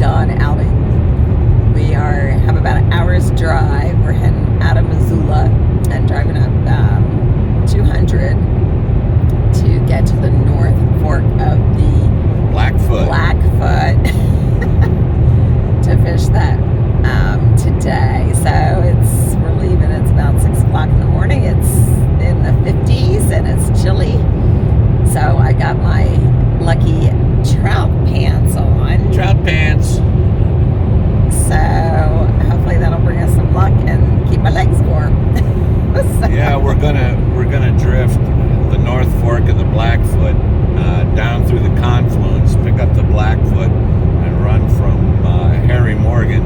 pre-dawn outing. We have about an hour's drive. We're heading out of Missoula and driving up 200 to get to the North Fork of the Blackfoot to fish that today. So we're leaving. It's about 6 o'clock in the morning. It's in the 50s and it's chilly. So I got my lucky trout pants on. Trout pants. So hopefully that'll bring us some luck and keep my legs warm. So. Yeah, we're gonna drift the North Fork of the Blackfoot down through the confluence, pick up the Blackfoot, and run from Harry Morgan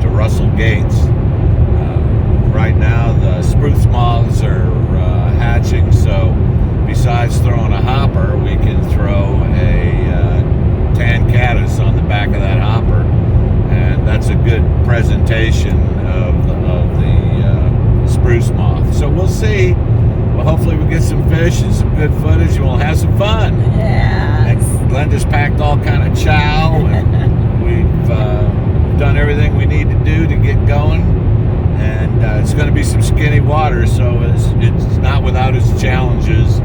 to Russell Gates. Right now the spruce moths are hatching, so besides throwing a hopper, we can throw a tan caddis on the back of that hopper, and that's a good presentation of the spruce moth. So we'll see. Well, hopefully we get some fish and some good footage, and we'll have some fun. Yeah. And Glenda's packed all kind of chow, and we've done everything we need to do to get going. And it's going to be some skinny water, so it's not without its challenges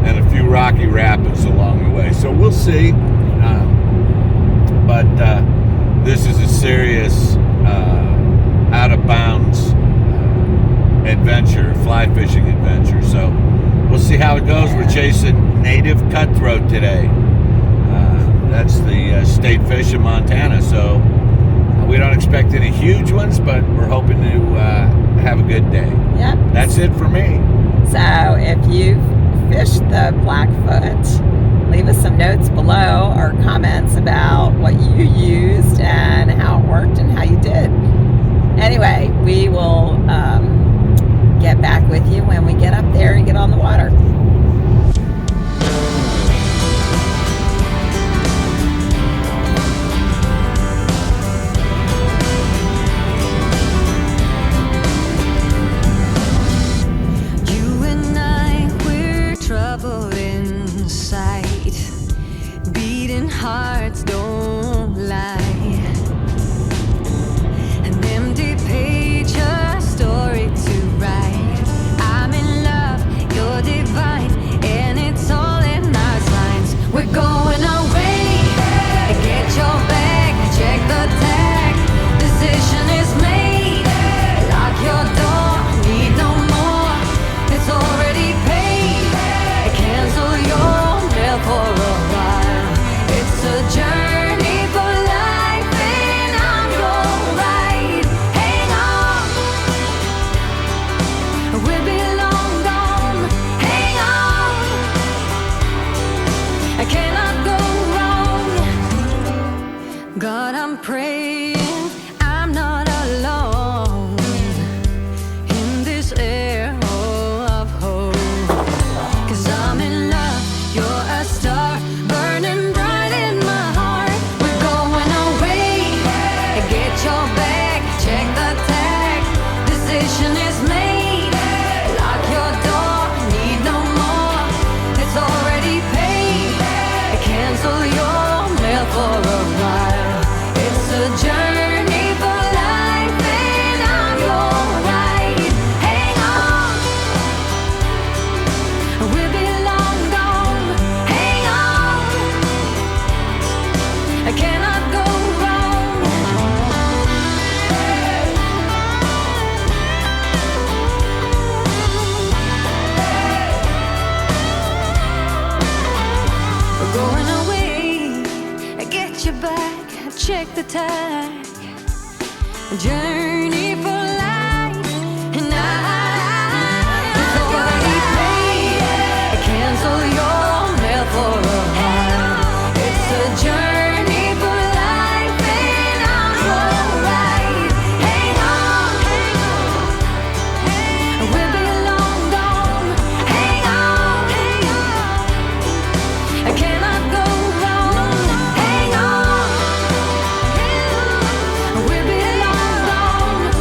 and a few rocky rapids along the way. So we'll see. But this is a serious out-of-bounds adventure, fly fishing adventure. So we'll see how it goes. We're chasing native cutthroat today. That's the state fish in Montana. So we don't expect any huge ones, but we're hoping to have a good day. Yep. That's it for me. So if you've fished the Blackfoot, leave us some notes below or comments about what you used and how it worked and how you did. Anyway, we will get back with you when we get up there and get on the water. You and I, we're trouble inside. Beating hearts don't lie. An empty page, a story to write. I'm in love, you're divine, and it's all in our signs. We're going away. Get your bag, check the tag. Decision is made. Lock your door, need no more. It's already paid. Cancel your mail for a while. It's a journey for life, and I'm your ride. Hang on, we'll be long gone. Hang on, I cannot go wrong. God, I'm praying I'm not alone in this air of hope. 'Cause I'm in love, you're a star, burning bright in my heart. We're going away. Get your bag, check the tag. Decision is made. Lock your door, need no more. It's already paid. Cancel your mail for a while. It's a journey for life, and I'm your ride. Hang on, we'll be long gone. Hang on, I cannot go wrong. We're going away. Get your back, check the tag. Journey for life, and it's already paid. Cancel your mail for a while. It's a journey for life, and I'm your ride. Hang on, we'll be long gone. Hang on, I cannot go wrong. Hang on, we'll be long gone.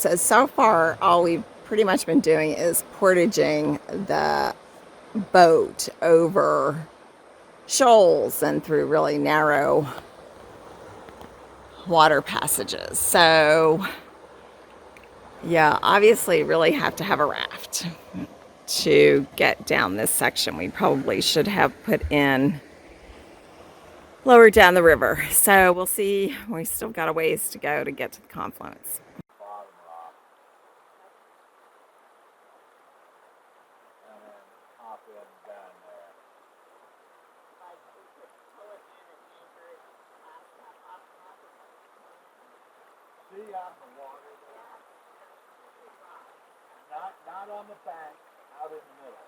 So far, all we've pretty much been doing is portaging the boat over shoals and through really narrow water passages. So, yeah, obviously really have to have a raft to get down this section. We probably should have put in lower down the river. So we'll see. We still got a ways to go to get to the confluence. Not on the bank, out in the middle.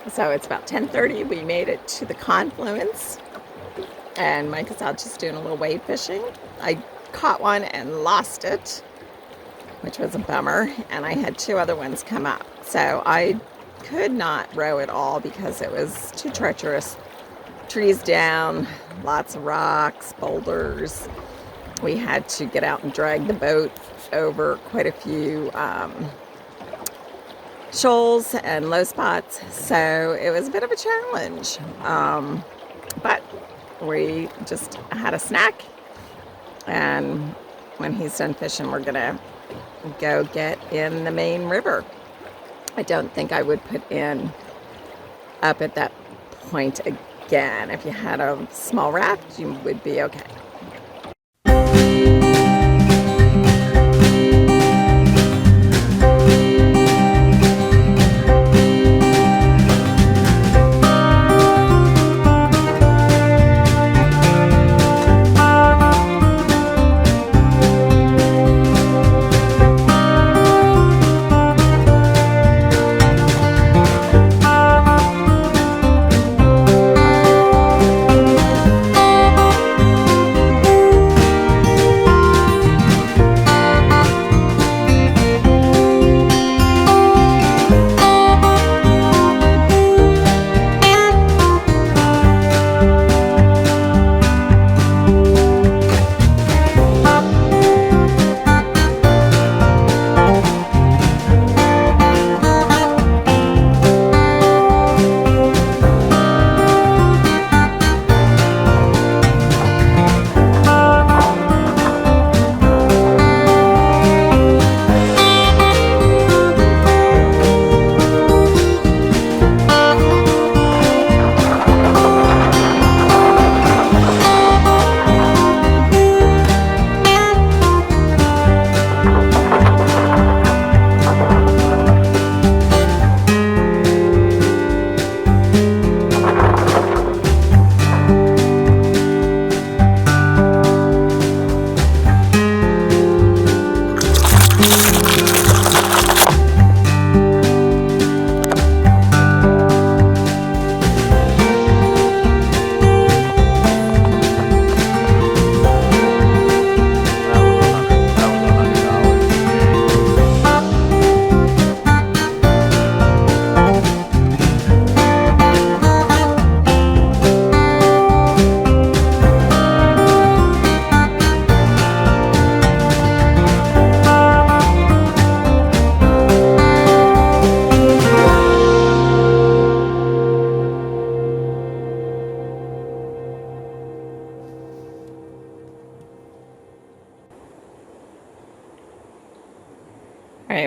So it's about 10:30. We made it to the confluence, and Mike is out just doing a little wade fishing. I caught one and lost it, which was a bummer, and I had two other ones come up. So I could not row at all because it was too treacherous. Trees down, lots of rocks, boulders. We had to get out and drag the boat over quite a few shoals and low spots, so it was a bit of a challenge, but we just had a snack, and when he's done fishing, we're gonna go get in the main river. I don't think I would put in up at that point again. If you had a small raft, you would be okay.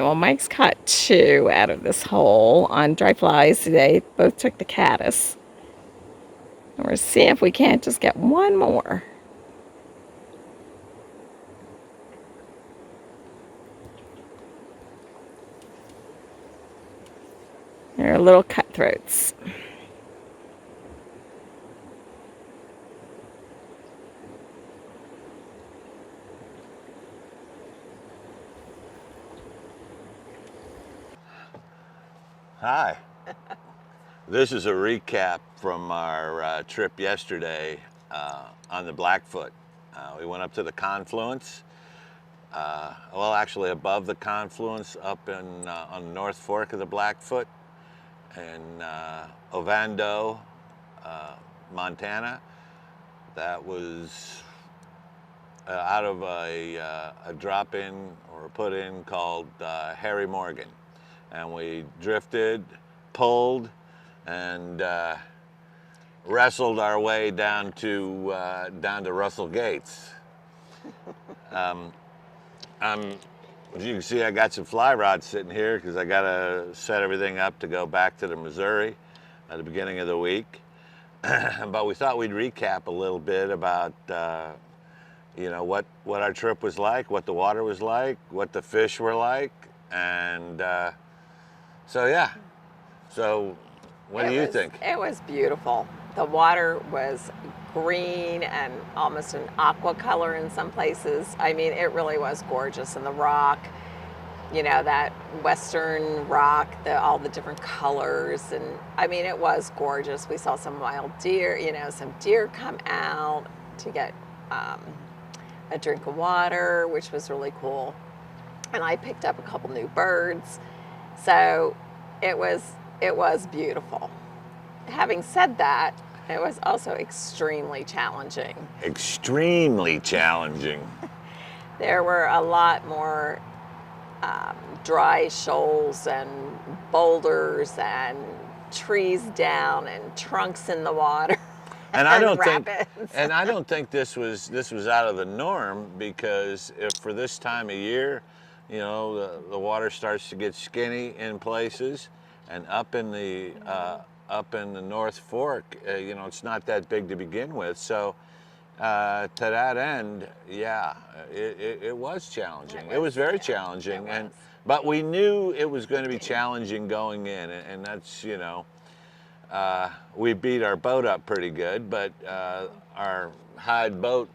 well, Mike's caught 2 out of this hole on dry flies today. Both took the caddis. And we're seeing if we can't just get one more. They're little cutthroats. Hi. This is a recap from our trip yesterday on the Blackfoot. We went up to the confluence. Well, actually above the confluence up in on the North Fork of the Blackfoot in Ovando, Montana. That was out of a drop-in or a put-in called Harry Morgan. And we drifted, pulled, and wrestled our way down to Russell Gates. As you can see, I got some fly rods sitting here because I got to set everything up to go back to the Missouri at the beginning of the week. But we thought we'd recap a little bit about you know, what our trip was like, what the water was like, what the fish were like, and so yeah. So what do you think? It was beautiful. The water was green and almost an aqua color in some places. I mean, it really was gorgeous. And the rock, you know, that western rock, all the different colors. And I mean, it was gorgeous. We saw some wild deer, you know, some deer come out to get a drink of water, which was really cool. And I picked up a couple new birds. So it was beautiful. Having said that, it was also extremely challenging. Extremely challenging. There were a lot more dry shoals and boulders and trees down and trunks in the water. And I don't rapids. I don't think this was out of the norm, because if for this time of year, you know, the water starts to get skinny in places, and up in the North Fork, you know, it's not that big to begin with. So to that end, yeah, it was challenging. It was very challenging, but we knew it was going to be challenging going in, and that's, you know, we beat our boat up pretty good, but our hide boat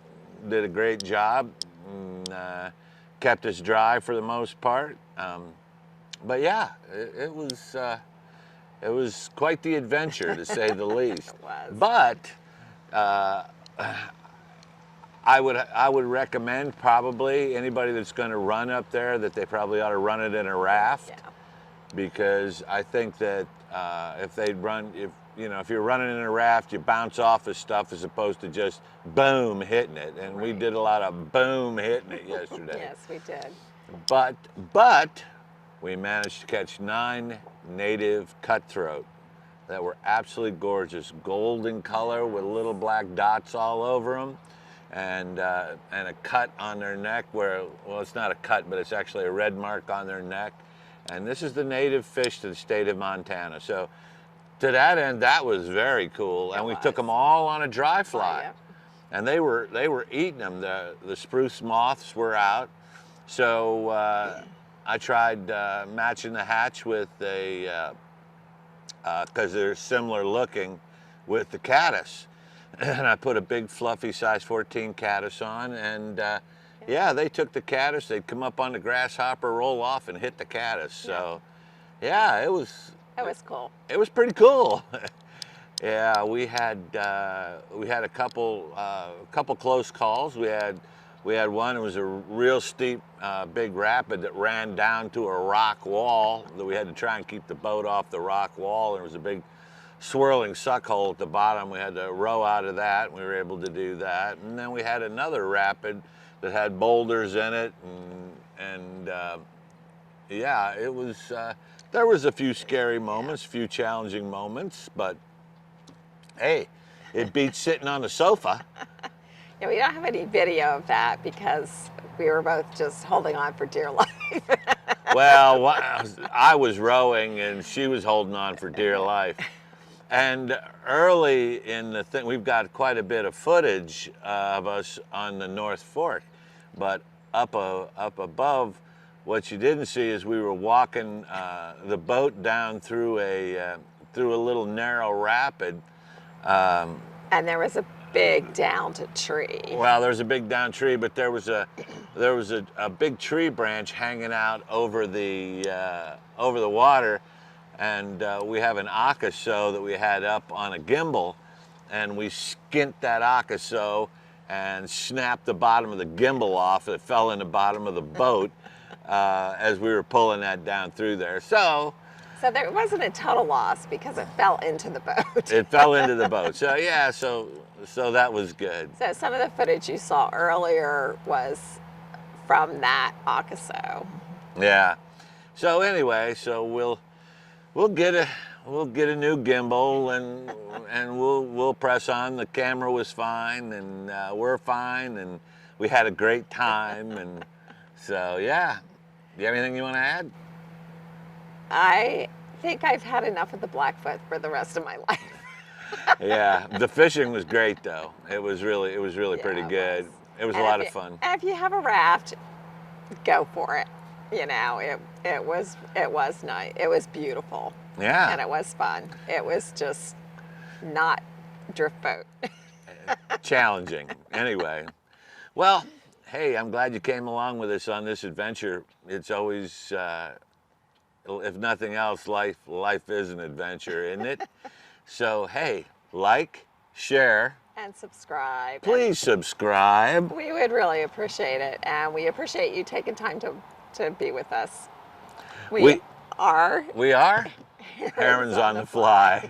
did a great job and kept us dry for the most part. But yeah, it was quite the adventure, to say the least. It was. But I would recommend probably anybody that's going to run up there that they probably ought to run it in a raft. Yeah. Because I think that if you're running in a raft, you bounce off of stuff as opposed to just boom hitting it. And we did a lot of boom hitting it yesterday. Yes, we did. But we managed to catch 9 native cutthroat that were absolutely gorgeous, golden color with little black dots all over them, and a cut on their neck where, well, it's not a cut, but it's actually a red mark on their neck. And this is the native fish to the state of Montana. So to that end, that was very cool. And we took them all on a dry fly. Oh, yeah. And they were eating them. The spruce moths were out. So I tried matching the hatch with because they're similar looking, with the caddis. And I put a big fluffy size 14 caddis on, and yeah, they took the caddis. They'd come up on the grasshopper, roll off, and hit the caddis. So, yeah, it was cool. It was pretty cool. Yeah, we had a couple close calls. We had one. It was a real steep, big rapid that ran down to a rock wall that we had to try and keep the boat off the rock wall. There was a big swirling suck hole at the bottom. We had to row out of that. We were able to do that. And then we had another rapid that had boulders in it, and yeah, it was. There was a few scary moments, a few challenging moments, but hey, it beats sitting on the sofa. Yeah, we don't have any video of that because we were both just holding on for dear life. life. Well, I was rowing and she was holding on for dear life. And early in the thing, we've got quite a bit of footage of us on the North Fork, but up above, what you didn't see is we were walking the boat down through a little narrow rapid. And there was a big downed tree. Well, there was a big down tree, but there was a big tree branch hanging out over the water, and we have an akaso that we had up on a gimbal, and we skint that akaso and snapped the bottom of the gimbal off. It fell in the bottom of the boat as we were pulling that down through there. So there wasn't a total loss because it fell into the boat. It fell into the boat. So yeah, so that was good. So some of the footage you saw earlier was from that akaso. Yeah. So anyway, so we'll get a new gimbal and we'll press on. The camera was fine and we're fine and we had a great time, and so yeah. Do you have anything you want to add? I think I've had enough of the Blackfoot for the rest of my life. Yeah, the fishing was great though. It was really pretty good. It was a lot of fun. And if you have a raft, go for it. You know, it was nice. It was beautiful. Yeah. And it was fun. It was just not drift boat. Challenging. Anyway, well, hey, I'm glad you came along with us on this adventure. It's always, if nothing else, life is an adventure, isn't it? So, hey, like, share. And subscribe. Please subscribe. We would really appreciate it. And we appreciate you taking time to be with us. We are Herons on the Fly.